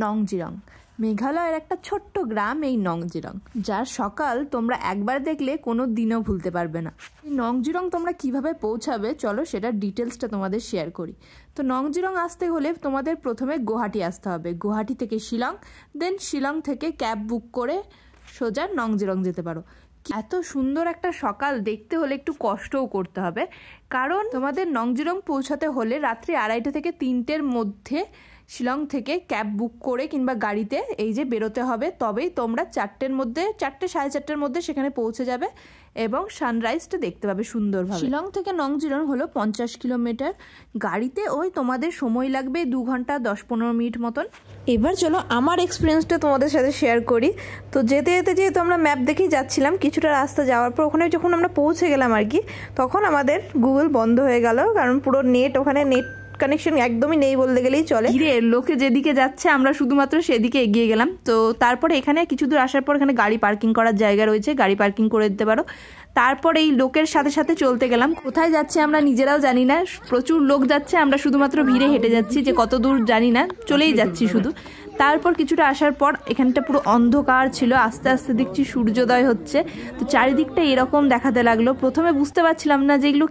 নংজিরং মেঘালয়ের একটা ছোট্ট গ্রাম এই নংজিরং, যার সকাল তোমরা একবার দেখলে কোনো দিনও ভুলতে পারবে না। এই নংজিরং তোমরা কিভাবে পৌঁছাবে চলো সেটার ডিটেলসটা তোমাদের শেয়ার করি। তো নংজিরং আসতে হলে তোমাদের প্রথমে গুয়াহাটি আসতে হবে, গুয়াহাটি থেকে শিলং, দেন শিলং থেকে ক্যাব বুক করে সোজা নংজিরং যেতে পারো। এত সুন্দর একটা সকাল দেখতে হলে একটু কষ্টও করতে হবে, কারণ তোমাদের নংজিরং পৌঁছাতে হলে রাত্রি 2:30 থেকে 3টের মধ্যে শিলং থেকে ক্যাব বুক করে কিংবা গাড়িতে এই যে বেরোতে হবে, তবেই তোমরা 4টের মধ্যে 4টে 4:30 মধ্যে সেখানে পৌঁছে যাবে এবং সানরাইজটা দেখতে পাবে সুন্দরভাবে। শিলং থেকে নংজিরং হলো 50 কিলোমিটার, গাড়িতে ওই তোমাদের সময় লাগবে 2 ঘন্টা 10-15 মিনিট মতন। এবার চলো আমার এক্সপিরিয়েন্সটা তোমাদের সাথে শেয়ার করি। তো যেতে যেতে যেহেতু আমরা ম্যাপ দেখেই যাচ্ছিলাম, কিছুটা রাস্তা যাওয়ার পর ওখানে যখন আমরা পৌঁছে গেলাম আর কি, তখন আমাদের গুগল বন্ধ হয়ে গেল, কারণ পুরো ওখানে নেট কানেকশন একদমই নেই বলতে গেলেই চলে। লোকে যেদিকে যাচ্ছে আমরা শুধুমাত্র সেদিকে এগিয়ে গেলাম। তো তারপরে এখানে কিছু দূর আসার পর এখানে গাড়ি পার্কিং করার জায়গা রয়েছে, গাড়ি পার্কিং করে দিতে পারো। তারপর এই লোকের সাথে সাথে চলতে গেলাম, কোথায় যাচ্ছে আমরা নিজেরাও জানি না, প্রচুর লোক যাচ্ছে, আমরা শুধুমাত্র ভিড়ে হেঁটে যাচ্ছি, যে কত দূর জানি না, চলেই যাচ্ছি শুধু। তারপর কিছুটা আসার পর এখানটা পুরো অন্ধকার ছিল, আস্তে আস্তে দেখছি সূর্যোদয় হচ্ছে। তো চারিদিকটা এরকম দেখাতে লাগলো, প্রথমে বুঝতে পারছিলাম না যে এগুলো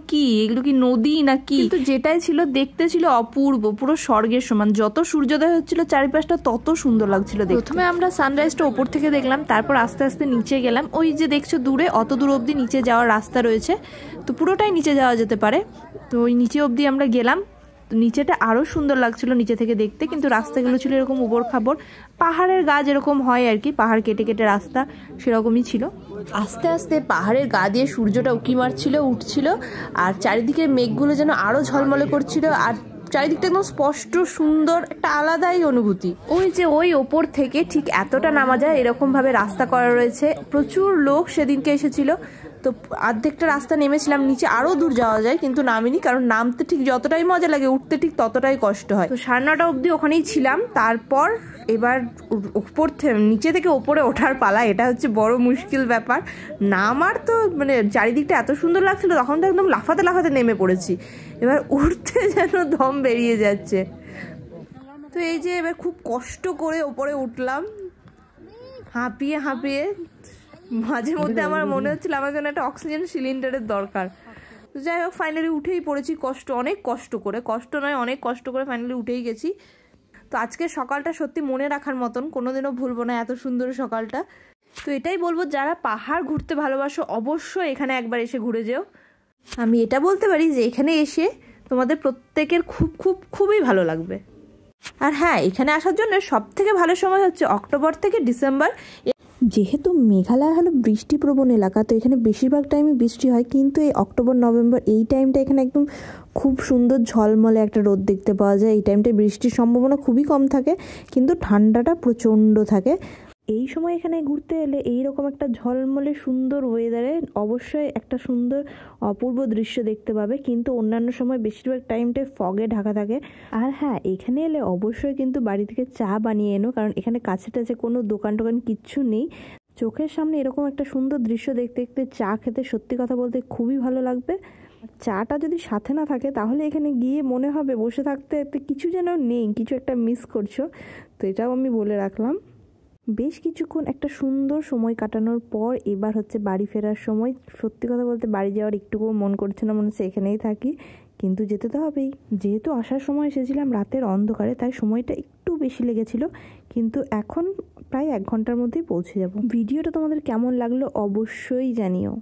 কি নদী না কি, কিন্তু যেটাই ছিল দেখতে ছিল অপূর্ব, পুরো স্বর্গের সমান। যত সূর্যোদয় হচ্ছিল চারিপাশটা তত সুন্দর লাগছিল। প্রথমে আমরা সানরাইজটা ওপর থেকে দেখলাম, তারপর আস্তে আস্তে নিচে গেলাম। ওই যে দেখছো দূরে, অত দূর অবধি নিচে যাওয়ার রাস্তা রয়েছে, তো পুরোটাই নিচে যাওয়া যেতে পারে। তো ওই নিচে অবধি আমরা গেলাম। নিচেটা আরও সুন্দর লাগছিল নিচে থেকে দেখতে, কিন্তু রাস্তাগুলো ছিল এরকম উবড় খাবড়, পাহাড়ের গা যেরকম হয় আর কি, পাহাড় কেটে কেটে রাস্তা সেরকমই ছিল। আস্তে আস্তে পাহাড়ের গা দিয়ে সূর্যটা উঁকি মারছিল, উঠছিল, আর চারিদিকে মেঘগুলো যেন আরও ঝলমলে করছিল, আর চারিদিকটা একদম স্পষ্ট সুন্দর, একটা আলাদাই অনুভূতি। ওই যে ওই ওপর থেকে ঠিক এতটা নামা যায় এরকম ভাবে রাস্তা করা রয়েছে। প্রচুর লোক সেদিনকে এসেছিল, তো অর্ধেকটা রাস্তা নেমেছিলাম, নিচে আরও দূর যাওয়া যায় কিন্তু নামিনি, কারণ নামতে ঠিক যতটাই মজা লাগে উঠতে ঠিক ততটাই কষ্ট হয়। তো 9:30 অবধি ওখানেই ছিলাম। তারপর এবার নিচে থেকে ওপরে ওঠার পালা, এটা হচ্ছে বড় মুশকিল ব্যাপার। নামার তো মানে চারিদিকটা এত সুন্দর লাগছিল, তখন তো একদম লাফাতে লাফাতে নেমে পড়েছি, এবার উঠতে যেন দম বেরিয়ে যাচ্ছে। তো এই যে এবার খুব কষ্ট করে ওপরে উঠলাম, হাঁপিয়ে হাঁপিয়ে। মাঝে মধ্যে আমার মনে হচ্ছিল আমার জন্য একটা অক্সিজেন সিলিন্ডারের দরকার। তো যাই হোক, ফাইনালি উঠেই পড়েছি, অনেক কষ্ট করে ফাইনালি উঠেই গেছি। তো আজকের সকালটা সত্যি মনে রাখার মতন, কোনোদিনও ভুলবো না এত সুন্দর সকালটা। তো এটাই বলবো, যারা পাহাড় ঘুরতে ভালোবাসো অবশ্যই এখানে একবার এসে ঘুরে যেও। আমি এটা বলতে পারি যে এখানে এসে তোমাদের প্রত্যেকের খুবই ভালো লাগবে। আর হ্যাঁ, এখানে আসার জন্য সবথেকে ভালো সময় হচ্ছে অক্টোবর থেকে ডিসেম্বর। যেহেতু মেঘালয় হলো বৃষ্টিপ্রবণ এলাকা, তো এখানে বেশিরভাগ টাইমে বৃষ্টি হয়, কিন্তু এই অক্টোবর নভেম্বর এই টাইমটা এখানে একদম খুব সুন্দর ঝলমলে একটা রোদ দেখতে পাওয়া যায়। এই টাইমটায় বৃষ্টির সম্ভাবনা খুবই কম থাকে, কিন্তু ঠান্ডাটা প্রচণ্ড থাকে। এই সময় এখানে ঘুরতে এলে এইরকম একটা ঝলমলে সুন্দর ওয়েদারে অবশ্যই একটা সুন্দর অপূর্ব দৃশ্য দেখতে পাবে, কিন্তু অন্যান্য সময় বেশিরভাগ টাইমটাই ফগে ঢাকা থাকে। আর হ্যাঁ, এখানে এলে অবশ্যই কিন্তু বাড়ি থেকে চা বানিয়ে এনো, কারণ এখানে কাছে টাছে কোনো দোকান টোকান কিচ্ছু নেই। চোখের সামনে এরকম একটা সুন্দর দৃশ্য দেখতে দেখতে চা খেতে সত্যি কথা বলতে খুবই ভালো লাগবে। চাটা যদি সাথে না থাকে তাহলে এখানে গিয়ে মনে হবে বসে থাকতে কিছু যেন নেই, কিছু একটা মিস করছো। তো এটাও আমি বলে রাখলাম। বেশ কিছুক্ষণ একটা সুন্দর সময় কাটানোর পর এবার হচ্ছে বাড়ি ফেরার সময়। সত্যি কথা বলতে বাড়ি যাওয়ার একটুকুও মন করছে না, মনে হচ্ছে এখানেই থাকি, কিন্তু যেতে তো হবেই। যেহেতু আসার সময় এসেছিলাম রাতের অন্ধকারে, তাই সময়টা একটু বেশি লেগেছিল, কিন্তু এখন প্রায় 1 ঘন্টার মধ্যেই পৌঁছে যাব। ভিডিওটা তোমাদের কেমন লাগলো অবশ্যই জানিও।